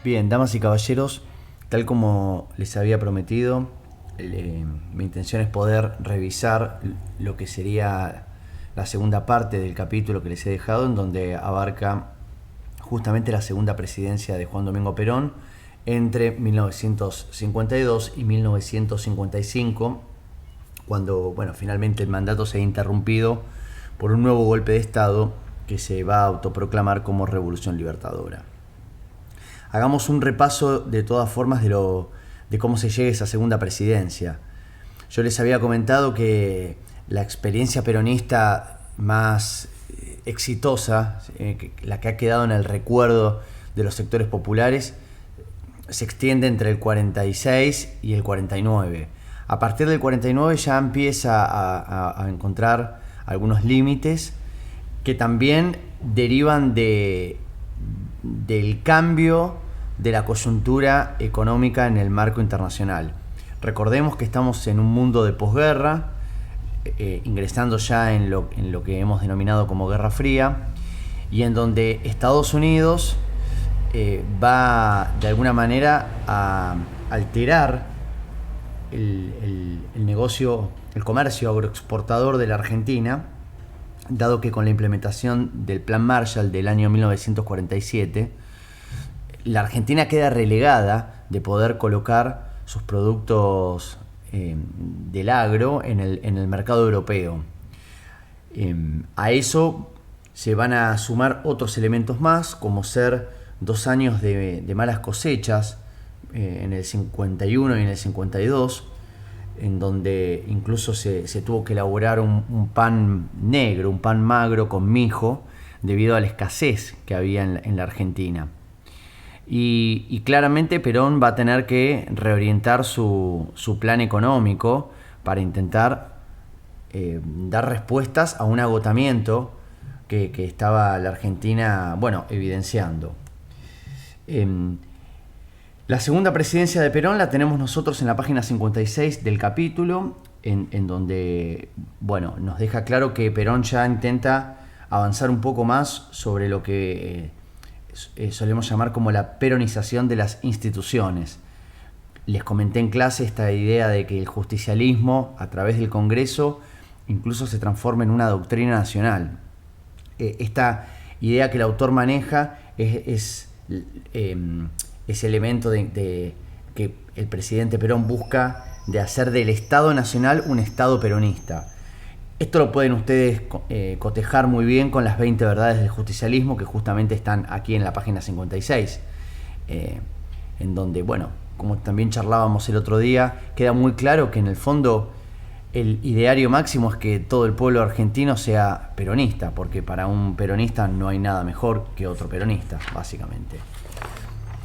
Bien, damas y caballeros, tal como les había prometido, mi intención es poder revisar lo que sería la segunda parte del capítulo que les he dejado, en donde abarca justamente la segunda presidencia de Juan Domingo Perón entre 1952 y 1955, cuando finalmente el mandato se ha interrumpido por un nuevo golpe de Estado que se va a autoproclamar como Revolución Libertadora. Hagamos un repaso de todas formas de cómo se llega a esa segunda presidencia. Yo les había comentado que la experiencia peronista más exitosa, la que ha quedado en el recuerdo de los sectores populares, se extiende entre el 46 y el 49. A partir del 49 ya empieza a encontrar algunos límites que también derivan del cambio de la coyuntura económica en el marco internacional. Recordemos que estamos en un mundo de posguerra, ingresando ya en lo que hemos denominado como Guerra Fría, y en donde Estados Unidos va de alguna manera a alterar el negocio, el comercio agroexportador de la Argentina, dado que con la implementación del Plan Marshall del año 1947, la Argentina queda relegada de poder colocar sus productos del agro en el mercado europeo. A eso se van a sumar otros elementos más, como ser 2 años de malas cosechas en el 51 y en el 52, en donde incluso se tuvo que elaborar un pan negro, un pan magro con mijo, debido a la escasez que había en la Argentina. Y claramente Perón va a tener que reorientar su plan económico para intentar dar respuestas a un agotamiento que estaba la Argentina, evidenciando. La segunda presidencia de Perón la tenemos nosotros en la página 56 del capítulo, en donde nos deja claro que Perón ya intenta avanzar un poco más sobre lo que solemos llamar como la peronización de las instituciones. Les comenté en clase esta idea de que el justicialismo, a través del Congreso, incluso se transforma en una doctrina nacional. Esta idea que el autor maneja es ese elemento de que el presidente Perón busca de hacer del Estado Nacional un Estado peronista. Esto lo pueden ustedes cotejar muy bien con las 20 verdades del justicialismo, que justamente están aquí en la página 56, en donde, como también charlábamos el otro día, queda muy claro que en el fondo el ideario máximo es que todo el pueblo argentino sea peronista, porque para un peronista no hay nada mejor que otro peronista, básicamente.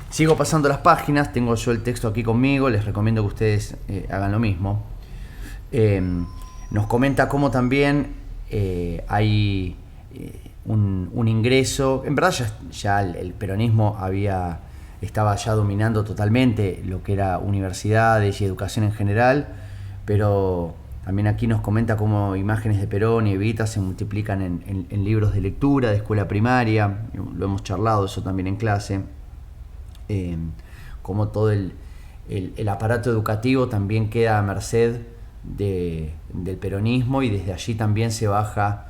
Sigo pasando las páginas, tengo yo el texto aquí conmigo, les recomiendo que ustedes hagan lo mismo. Nos comenta cómo también hay un ingreso. En verdad ya el peronismo estaba ya dominando totalmente lo que era universidades y educación en general, pero también aquí nos comenta cómo imágenes de Perón y Evita se multiplican en libros de lectura de escuela primaria. Lo hemos charlado eso también en clase. Cómo todo el aparato educativo también queda a merced del peronismo, y desde allí también se baja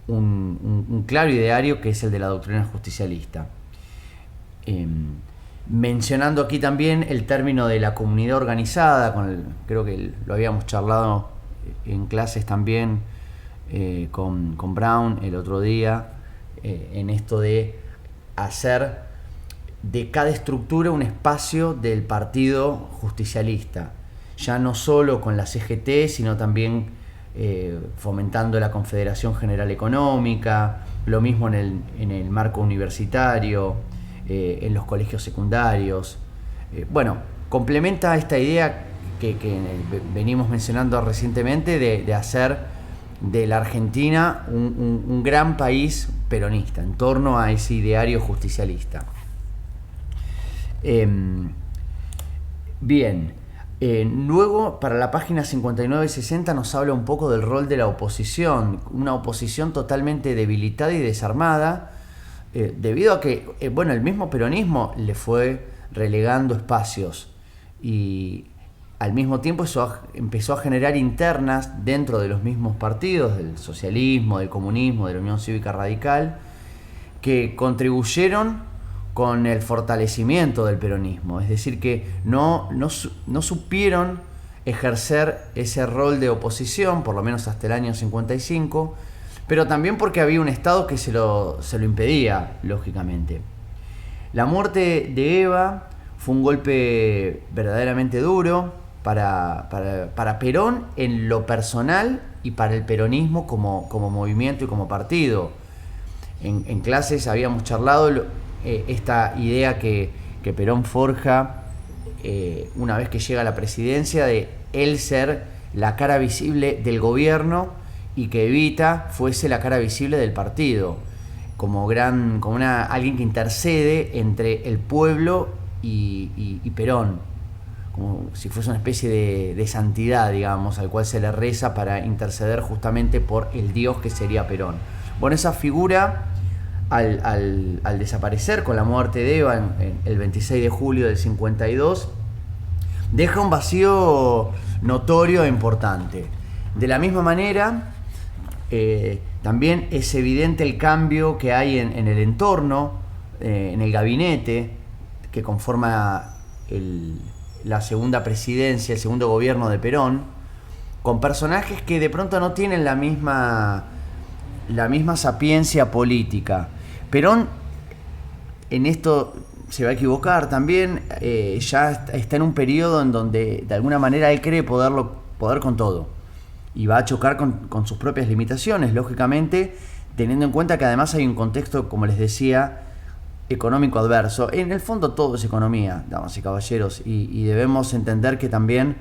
un claro ideario que es el de la doctrina justicialista. Mencionando aquí también el término de la comunidad organizada, creo que lo habíamos charlado en clases también con Brown el otro día, en esto de hacer de cada estructura un espacio del partido justicialista, ya no solo con la CGT, sino también fomentando la Confederación General Económica, lo mismo en el marco universitario, en los colegios secundarios. Complementa esta idea que venimos mencionando recientemente de hacer de la Argentina un gran país peronista, en torno a ese ideario justicialista. Bien, luego para la página 59 y 60 nos habla un poco del rol de la oposición, una oposición totalmente debilitada y desarmada, debido a que el mismo peronismo le fue relegando espacios. Y al mismo tiempo eso empezó a generar internas dentro de los mismos partidos, del socialismo, del comunismo, de la Unión Cívica Radical, que contribuyeron con el fortalecimiento del peronismo. Es decir, que no supieron ejercer ese rol de oposición, por lo menos hasta el año 55, pero también porque había un Estado que se lo impedía, lógicamente. La muerte de Eva fue un golpe verdaderamente duro para Perón en lo personal y para el peronismo como movimiento y como partido. En clases habíamos charlado esta idea que Perón forja una vez que llega a la presidencia, de él ser la cara visible del gobierno y que Evita fuese la cara visible del partido, como alguien que intercede entre el pueblo y Perón, como si fuese una especie de santidad, digamos, al cual se le reza para interceder justamente por el Dios que sería Perón. Bueno, esa figura, al desaparecer con la muerte de Eva en el 26 de julio del 52, deja un vacío notorio e importante. De la misma manera, también es evidente el cambio que hay en el entorno, en el gabinete que conforma la segunda presidencia, el segundo gobierno de Perón, con personajes que de pronto no tienen la misma sapiencia política. Perón en esto se va a equivocar también, ya está en un periodo en donde de alguna manera él cree poder con todo y va a chocar con sus propias limitaciones, lógicamente, teniendo en cuenta que además hay un contexto, como les decía, económico adverso. En el fondo todo es economía, damas y caballeros, y debemos entender que también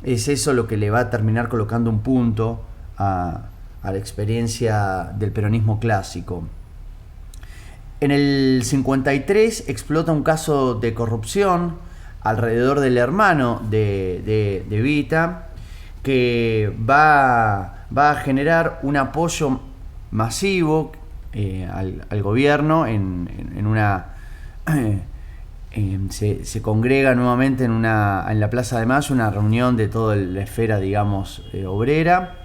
es eso lo que le va a terminar colocando un punto a la experiencia del peronismo clásico. En el 53 explota un caso de corrupción alrededor del hermano de Evita, que va a generar un apoyo masivo al gobierno se congrega nuevamente en la Plaza de Mayo una reunión de toda la esfera, digamos, obrera,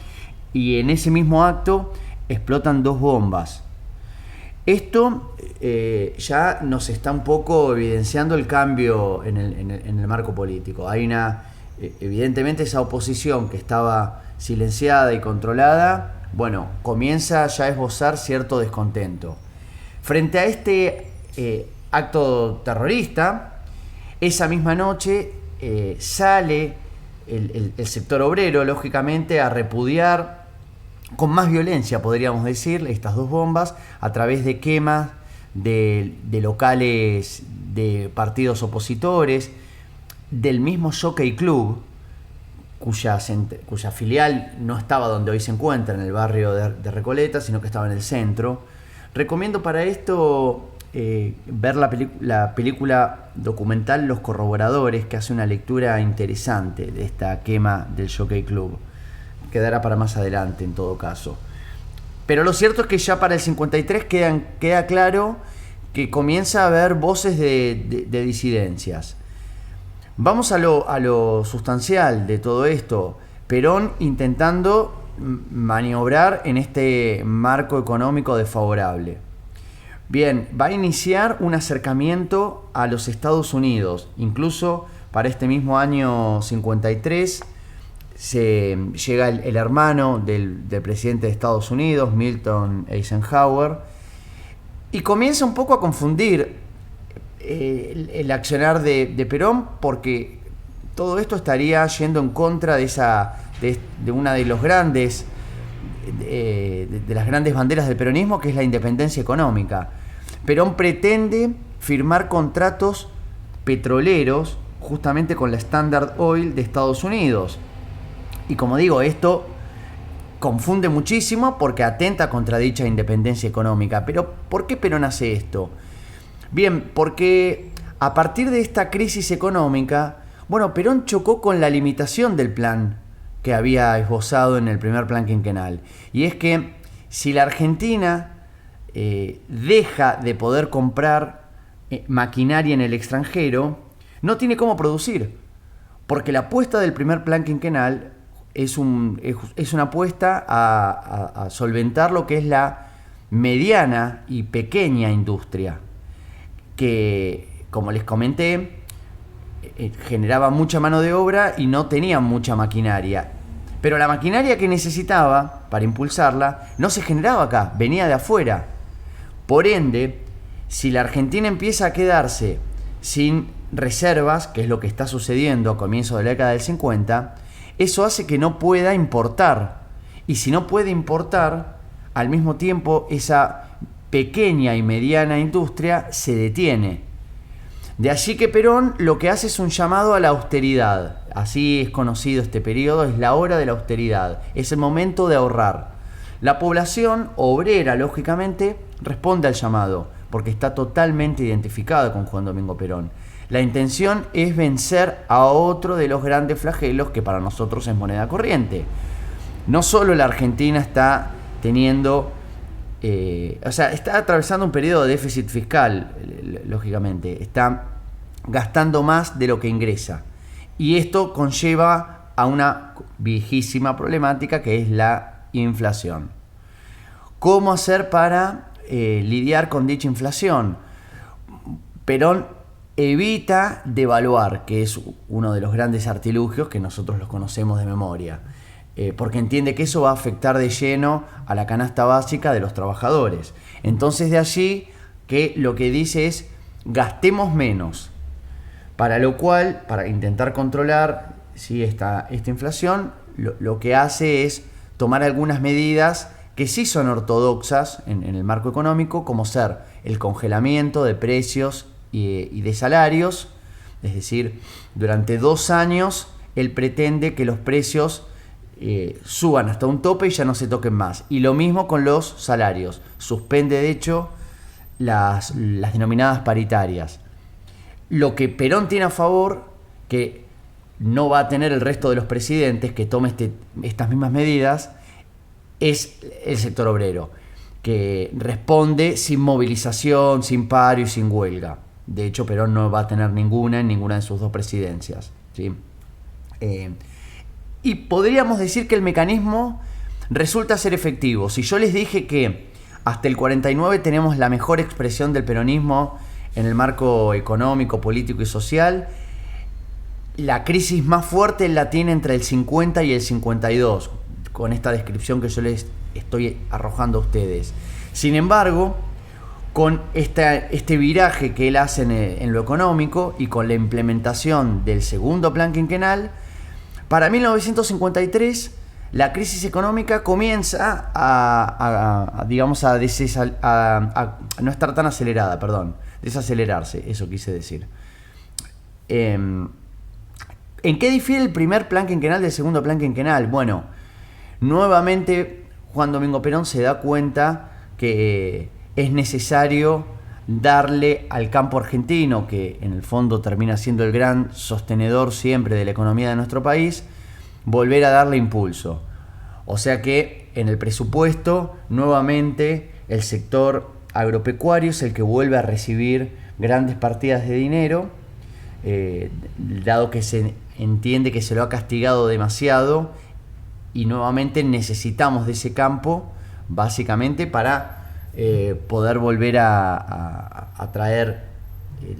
y en ese mismo acto explotan 2 bombas. Esto ya nos está un poco evidenciando el cambio en el marco político. Hay evidentemente esa oposición que estaba silenciada y controlada, bueno, comienza ya a esbozar cierto descontento. Frente a este acto terrorista, esa misma noche sale el sector obrero, lógicamente, a repudiar con más violencia, podríamos decir, estas 2 bombas, a través de quemas de locales de partidos opositores, del mismo Jockey Club, cuya filial no estaba donde hoy se encuentra, en el barrio de Recoleta, sino que estaba en el centro. Recomiendo para esto ver la película documental Los Corroboradores, que hace una lectura interesante de esta quema del Jockey Club. Quedará para más adelante en todo caso. Pero lo cierto es que ya para el 53 queda claro que comienza a haber voces de disidencias. Vamos a lo sustancial de todo esto. Perón intentando maniobrar en este marco económico desfavorable. Bien, va a iniciar un acercamiento a los Estados Unidos. Incluso para este mismo año 53 llega el hermano del presidente de Estados Unidos, Milton Eisenhower, y comienza un poco a confundir el accionar de Perón, porque todo esto estaría yendo en contra de una de las grandes banderas del peronismo, que es la independencia económica. Perón pretende firmar contratos petroleros justamente con la Standard Oil de Estados Unidos. Y como digo, esto confunde muchísimo porque atenta contra dicha independencia económica. Pero ¿por qué Perón hace esto? Bien, porque a partir de esta crisis económica, bueno, Perón chocó con la limitación del plan que había esbozado en el primer plan quinquenal. Y es que si la Argentina deja de poder comprar maquinaria en el extranjero, no tiene cómo producir, porque la apuesta del primer plan quinquenal es una apuesta a solventar lo que es la mediana y pequeña industria, que, como les comenté, generaba mucha mano de obra y no tenía mucha maquinaria. Pero la maquinaria que necesitaba para impulsarla no se generaba acá, venía de afuera. Por ende, si la Argentina empieza a quedarse sin reservas, que es lo que está sucediendo a comienzos de la década del 50, eso hace que no pueda importar. Y si no puede importar, al mismo tiempo esa pequeña y mediana industria se detiene. De allí que Perón lo que hace es un llamado a la austeridad. Así es conocido este periodo, es la hora de la austeridad, es el momento de ahorrar. La población obrera, lógicamente, responde al llamado, porque está totalmente identificada con Juan Domingo Perón. La intención es vencer a otro de los grandes flagelos que para nosotros es moneda corriente. No solo la Argentina está teniendo, está atravesando un periodo de déficit fiscal, lógicamente, está gastando más de lo que ingresa. Y esto conlleva a una viejísima problemática que es la inflación. ¿Cómo hacer para lidiar con dicha inflación? Perón evita devaluar, que es uno de los grandes artilugios que nosotros los conocemos de memoria, porque entiende que eso va a afectar de lleno a la canasta básica de los trabajadores. Entonces de allí que lo que dice es gastemos menos, para lo cual, para intentar controlar esta inflación, lo que hace es tomar algunas medidas que sí son ortodoxas en el marco económico, como ser el congelamiento de precios y de salarios. Es decir, durante 2 años él pretende que los precios suban hasta un tope y ya no se toquen más. Y lo mismo con los salarios. Suspende, de hecho, las denominadas paritarias. Lo que Perón tiene a favor, que no va a tener el resto de los presidentes que tome estas mismas medidas, es el sector obrero, que responde sin movilización, sin paro y sin huelga. De hecho, Perón no va a tener ninguna en ninguna de sus 2 presidencias, ¿sí? Y podríamos decir que el mecanismo resulta ser efectivo. Si yo les dije que hasta el 49 tenemos la mejor expresión del peronismo en el marco económico, político y social, la crisis más fuerte la tiene entre el 50 y el 52, con esta descripción que yo les estoy arrojando a ustedes. Sin embargo, con este viraje que él hace en lo económico y con la implementación del segundo plan quinquenal, para 1953 la crisis económica comienza a no estar tan acelerada, desacelerarse, eso quise decir. ¿En qué difiere el primer plan quinquenal del segundo plan quinquenal? Bueno, nuevamente Juan Domingo Perón se da cuenta que es necesario darle al campo argentino, que en el fondo termina siendo el gran sostenedor siempre de la economía de nuestro país, volver a darle impulso. O sea que en el presupuesto nuevamente el sector agropecuario es el que vuelve a recibir grandes partidas de dinero, dado que se entiende que se lo ha castigado demasiado y nuevamente necesitamos de ese campo básicamente para poder volver a traer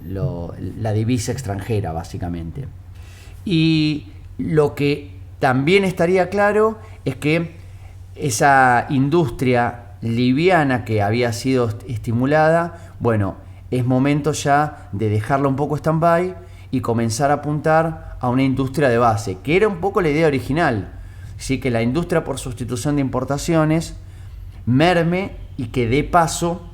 la divisa extranjera básicamente. Y lo que también estaría claro es que esa industria liviana que había sido estimulada, bueno, es momento ya de dejarla un poco stand-by y comenzar a apuntar a una industria de base, que era un poco la idea original, ¿sí? Que la industria por sustitución de importaciones merme y que dé paso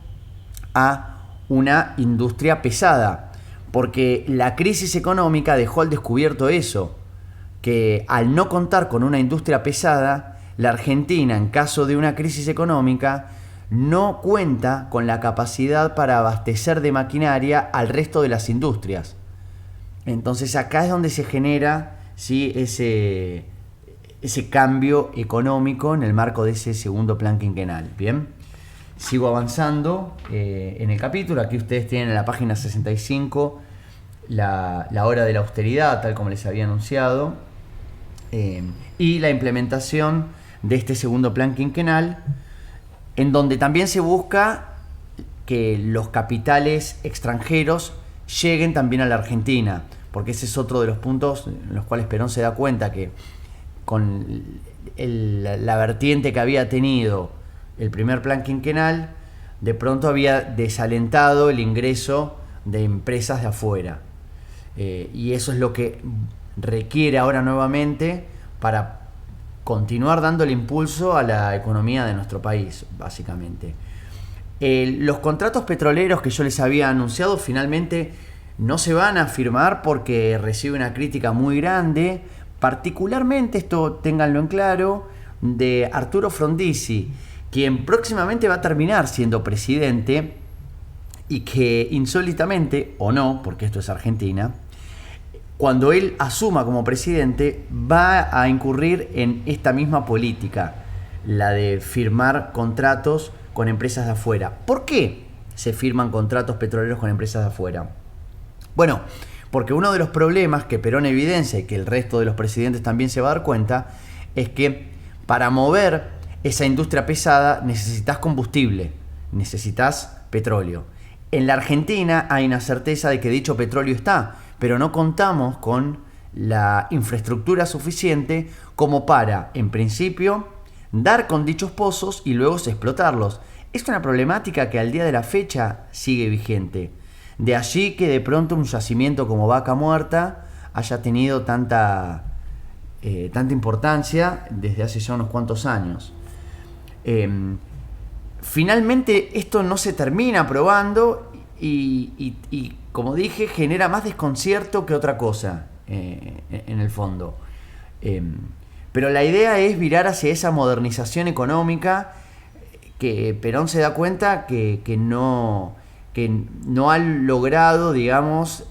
a una industria pesada, porque la crisis económica dejó al descubierto eso, que al no contar con una industria pesada, la Argentina, en caso de una crisis económica, no cuenta con la capacidad para abastecer de maquinaria al resto de las industrias. Entonces acá es donde se genera, ¿sí?, ese cambio económico en el marco de ese segundo plan quinquenal. Bien, sigo avanzando en el capítulo. Aquí ustedes tienen en la página 65 la hora de la austeridad, tal como les había anunciado, y la implementación de este segundo plan quinquenal, en donde también se busca que los capitales extranjeros lleguen también a la Argentina, porque ese es otro de los puntos en los cuales Perón se da cuenta que con la vertiente que había tenido el primer plan quinquenal, de pronto había desalentado el ingreso de empresas de afuera. Y eso es lo que requiere ahora nuevamente para continuar dándole impulso a la economía de nuestro país, básicamente. Los contratos petroleros que yo les había anunciado finalmente no se van a firmar porque recibe una crítica muy grande, particularmente, esto ténganlo en claro, de Arturo Frondizi, quien próximamente va a terminar siendo presidente y que insólitamente, o no, porque esto es Argentina, cuando él asuma como presidente va a incurrir en esta misma política, la de firmar contratos con empresas de afuera. ¿Por qué se firman contratos petroleros con empresas de afuera? Bueno, porque uno de los problemas que Perón evidencia y que el resto de los presidentes también se va a dar cuenta es que para mover esa industria pesada necesitas combustible, necesitas petróleo. En la Argentina hay una certeza de que dicho petróleo está, pero no contamos con la infraestructura suficiente como para, en principio, dar con dichos pozos y luego explotarlos. Es una problemática que al día de la fecha sigue vigente. De allí que de pronto un yacimiento como Vaca Muerta haya tenido tanta importancia desde hace ya unos cuantos años. Finalmente esto no se termina aprobando y como dije, genera más desconcierto que otra cosa en el fondo. Pero la idea es virar hacia esa modernización económica que Perón se da cuenta que no ha logrado, digamos,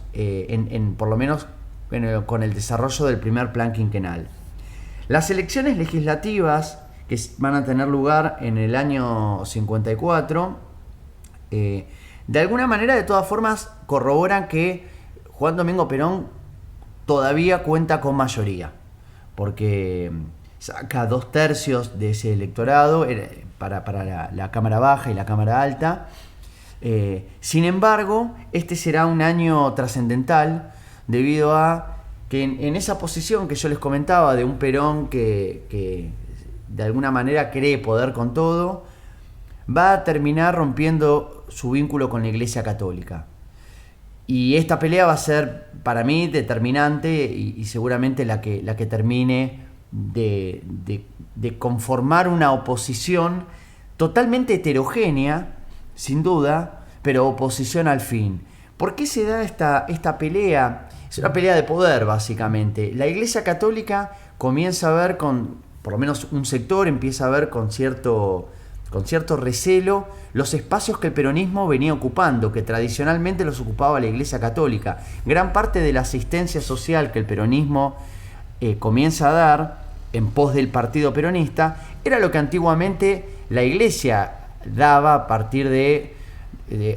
por lo menos con el desarrollo del primer plan quinquenal. Las elecciones legislativas que van a tener lugar en el año 54, de alguna manera, de todas formas, corroboran que Juan Domingo Perón todavía cuenta con mayoría, porque saca 2/3 de ese electorado para la Cámara Baja y la Cámara Alta. Sin embargo, este será un año trascendental debido a que en esa posición que yo les comentaba de un Perón que de alguna manera cree poder con todo, va a terminar rompiendo su vínculo con la Iglesia Católica. Y esta pelea va a ser para mí determinante y seguramente la que termine de conformar una oposición totalmente heterogénea, sin duda, pero oposición al fin. ¿Por qué se da esta pelea? Es una pelea de poder, básicamente. La Iglesia Católica comienza a ver por lo menos un sector empieza a ver con cierto recelo los espacios que el peronismo venía ocupando, que tradicionalmente los ocupaba la Iglesia Católica. Gran parte de la asistencia social que el peronismo comienza a dar en pos del partido peronista era lo que antiguamente la Iglesia daba a partir de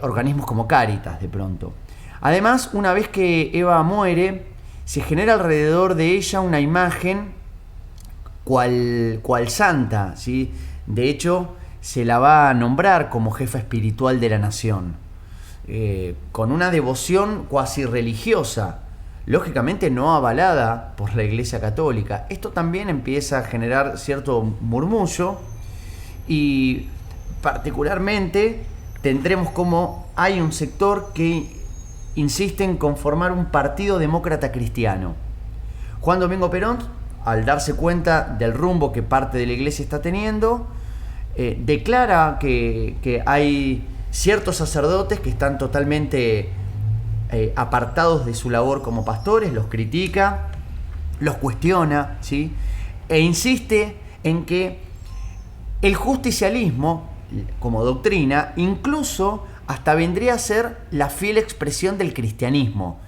organismos como Cáritas, de pronto. Además, una vez que Eva muere, se genera alrededor de ella una imagen cual santa, ¿sí? De hecho, se la va a nombrar como jefa espiritual de la nación, con una devoción cuasi religiosa, lógicamente no avalada por la Iglesia Católica. Esto también empieza a generar cierto murmullo y particularmente tendremos como hay un sector que insiste en conformar un partido demócrata cristiano. Juan Domingo Perón, al darse cuenta del rumbo que parte de la Iglesia está teniendo, declara que hay ciertos sacerdotes que están totalmente apartados de su labor como pastores, los critica, los cuestiona, ¿sí? E insiste en que el justicialismo, como doctrina, incluso hasta vendría a ser la fiel expresión del cristianismo.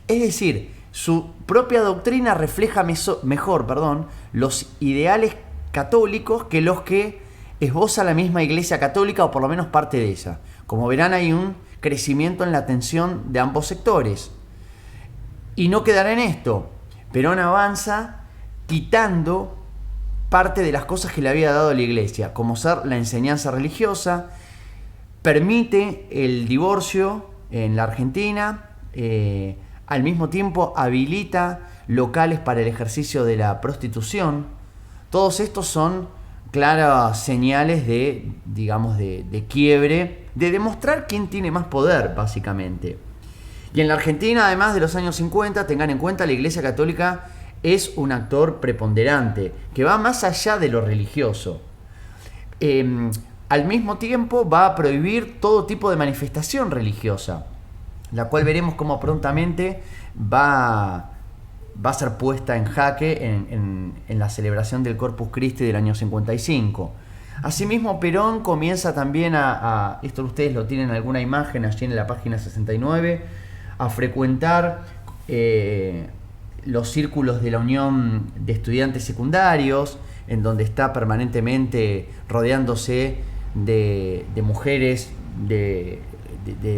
Es decir, su propia doctrina refleja mejor los ideales católicos que los que esboza la misma Iglesia Católica, o por lo menos parte de ella. Como verán, hay un crecimiento en la tensión de ambos sectores. Y no quedará en esto. Perón avanza quitando parte de las cosas que le había dado la Iglesia, como ser la enseñanza religiosa, permite el divorcio en la Argentina, al mismo tiempo habilita locales para el ejercicio de la prostitución. Todos estos son claras señales de, digamos, de quiebre, de demostrar quién tiene más poder, básicamente. Y en la Argentina, además de los años 50, tengan en cuenta, la Iglesia Católica es un actor preponderante, que va más allá de lo religioso. Al mismo tiempo va a prohibir todo tipo de manifestación religiosa, la cual veremos cómo prontamente va a ser puesta en jaque en la celebración del Corpus Christi del año 55. Asimismo, Perón comienza también esto ustedes lo tienen en alguna imagen allí en la página 69, a frecuentar los círculos de la Unión de Estudiantes Secundarios, en donde está permanentemente rodeándose de mujeres de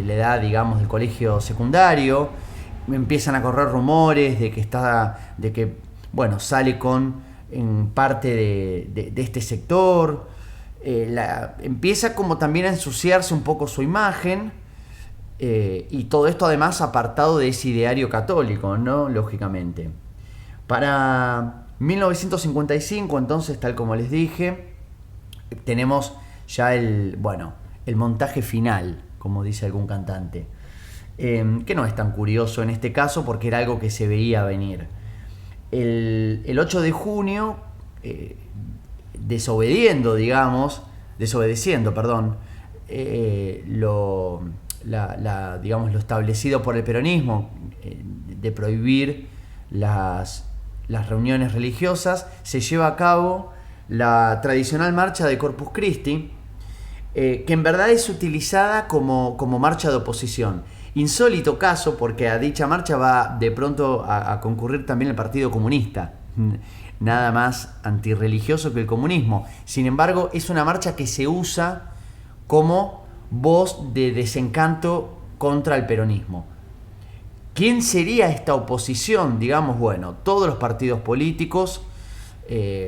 la edad, digamos, del colegio secundario. Empiezan a correr rumores de que sale en parte de este sector. Empieza como también a ensuciarse un poco su imagen, y todo esto además apartado de ese ideario católico, ¿no? Lógicamente. Para 1955, entonces, tal como les dije, tenemos ya el montaje final, como dice algún cantante, que no es tan curioso en este caso porque era algo que se veía venir. El 8 de junio, desobedeciendo, lo establecido por el peronismo, de prohibir las reuniones religiosas, se lleva a cabo la tradicional marcha de Corpus Christi, que en verdad es utilizada como marcha de oposición. Insólito caso, porque a dicha marcha va de pronto a concurrir también el Partido Comunista, nada más antirreligioso que el comunismo. Sin embargo, es una marcha que se usa como voz de desencanto contra el peronismo. ¿Quién sería esta oposición? Todos los partidos políticos.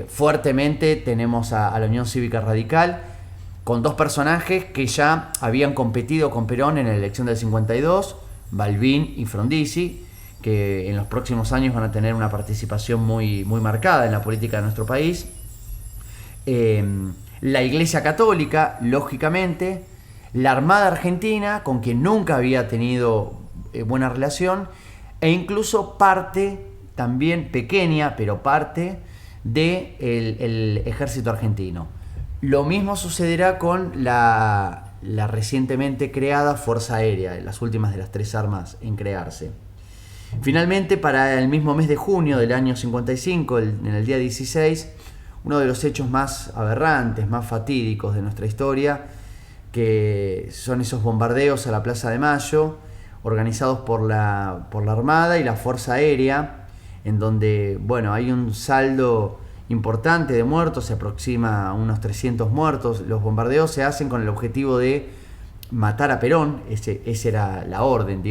Fuertemente tenemos a la Unión Cívica Radical, con dos personajes que ya habían competido con Perón en la elección del 52, Balbín y Frondizi, que en los próximos años van a tener una participación muy, muy marcada en la política de nuestro país. La Iglesia Católica, lógicamente, la Armada Argentina, con quien nunca había tenido buena relación, e incluso parte, también pequeña, pero parte del ejército argentino. Lo mismo sucederá con la recientemente creada Fuerza Aérea, las últimas de las tres armas en crearse. Finalmente, para el mismo mes de junio del año 55, en el día 16, uno de los hechos más aberrantes, más fatídicos de nuestra historia, que son esos bombardeos a la Plaza de Mayo, organizados por la Armada y la Fuerza Aérea, en donde hay un saldo importante de muertos, se aproxima a unos 300 muertos. Los bombardeos se hacen con el objetivo de matar a Perón, esa era la orden,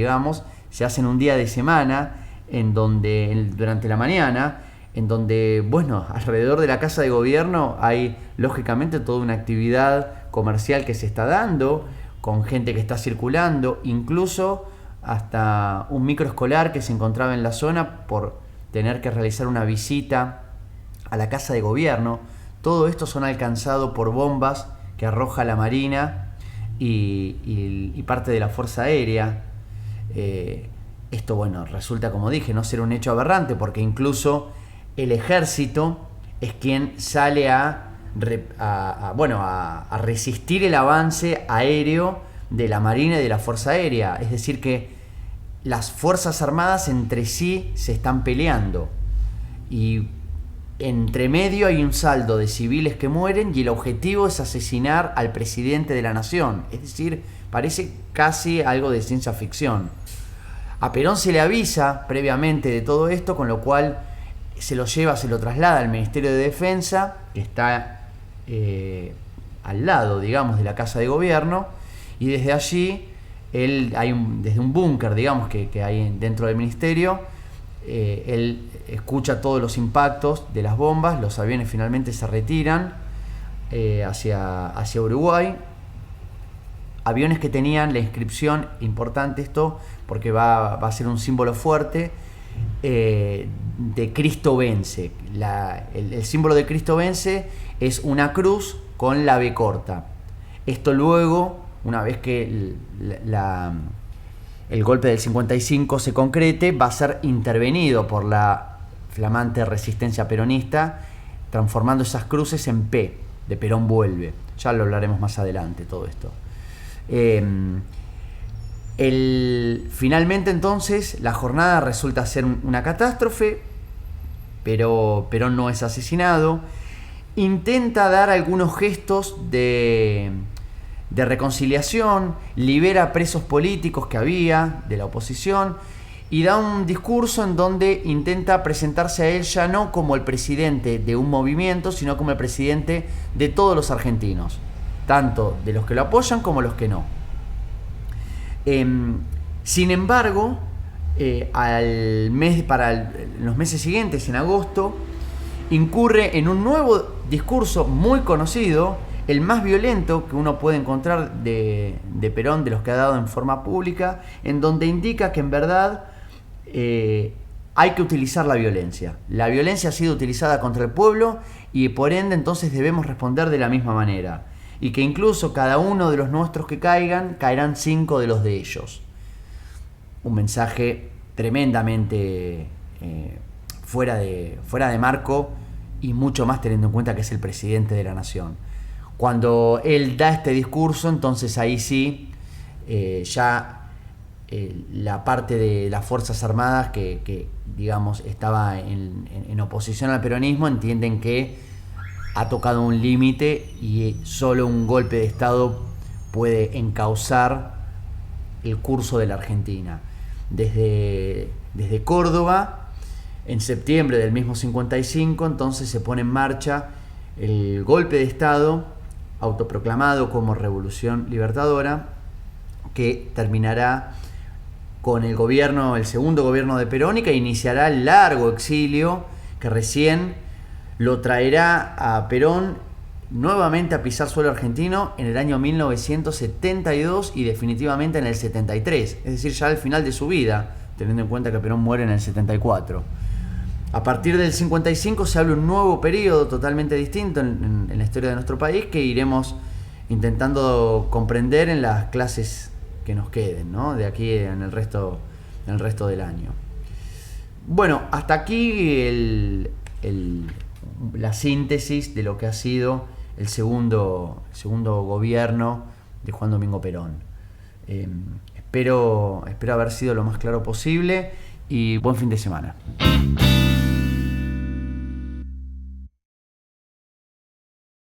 se hacen un día de semana, durante la mañana, en donde, alrededor de la Casa de Gobierno hay, lógicamente, toda una actividad comercial que se está dando, con gente que está circulando, incluso hasta un microescolar que se encontraba en la zona por tener que realizar una visita a la Casa de Gobierno. Todo esto son alcanzados por bombas que arroja la Marina y parte de la Fuerza Aérea. Esto, resulta, como dije, no ser un hecho aberrante, porque incluso el ejército es quien sale a resistir el avance aéreo de la Marina y de la Fuerza Aérea. Es decir, que las Fuerzas Armadas entre sí se están peleando, y entre medio hay un saldo de civiles que mueren, y el objetivo es asesinar al presidente de la nación. Es decir, parece casi algo de ciencia ficción. A Perón se le avisa previamente de todo esto, con lo cual se lo traslada al Ministerio de Defensa, que está al lado, digamos, de la Casa de Gobierno, y desde allí, desde un búnker, digamos, que hay dentro del ministerio, él escucha todos los impactos de las bombas, los aviones finalmente se retiran hacia Uruguay, aviones que tenían la inscripción, importante esto, porque va a ser un símbolo fuerte, de Cristo vence. El símbolo de Cristo vence es una cruz con la B corta. Esto luego, una vez que el golpe del 55 se concrete, va a ser intervenido por la flamante resistencia peronista, transformando esas cruces en P, de Perón vuelve. Ya lo hablaremos más adelante todo esto. Finalmente entonces la jornada resulta ser una catástrofe, pero Perón no es asesinado. Intenta dar algunos gestos de reconciliación, libera presos políticos que había de la oposición y da un discurso en donde intenta presentarse a él ya no como el presidente de un movimiento, sino como el presidente de todos los argentinos, tanto de los que lo apoyan como los que no. Sin embargo, para los meses siguientes, en agosto, incurre en un nuevo discurso muy conocido, el más violento que uno puede encontrar de Perón, de los que ha dado en forma pública, en donde indica que en verdad hay que utilizar la violencia. La violencia ha sido utilizada contra el pueblo y por ende entonces debemos responder de la misma manera. Y que incluso cada uno de los nuestros que caerán 5 de los de ellos. Un mensaje tremendamente fuera de marco y mucho más teniendo en cuenta que es el presidente de la nación. Cuando él da este discurso, entonces ahí sí, la parte de las Fuerzas Armadas que digamos estaba en oposición al peronismo entienden que ha tocado un límite y solo un golpe de Estado puede encauzar el curso de la Argentina. Desde Córdoba, en septiembre del mismo 55, entonces se pone en marcha el golpe de Estado, autoproclamado como Revolución Libertadora, que terminará con el segundo gobierno de Perón y que iniciará el largo exilio que recién lo traerá a Perón nuevamente a pisar suelo argentino en el año 1972 y definitivamente en el 73, es decir, ya al final de su vida, teniendo en cuenta que Perón muere en el 74. A partir del 55 se abre un nuevo periodo totalmente distinto en la historia de nuestro país que iremos intentando comprender en las clases que nos queden, ¿no? De aquí en el resto del año. Bueno, hasta aquí la síntesis de lo que ha sido el segundo gobierno de Juan Domingo Perón. Espero haber sido lo más claro posible y buen fin de semana.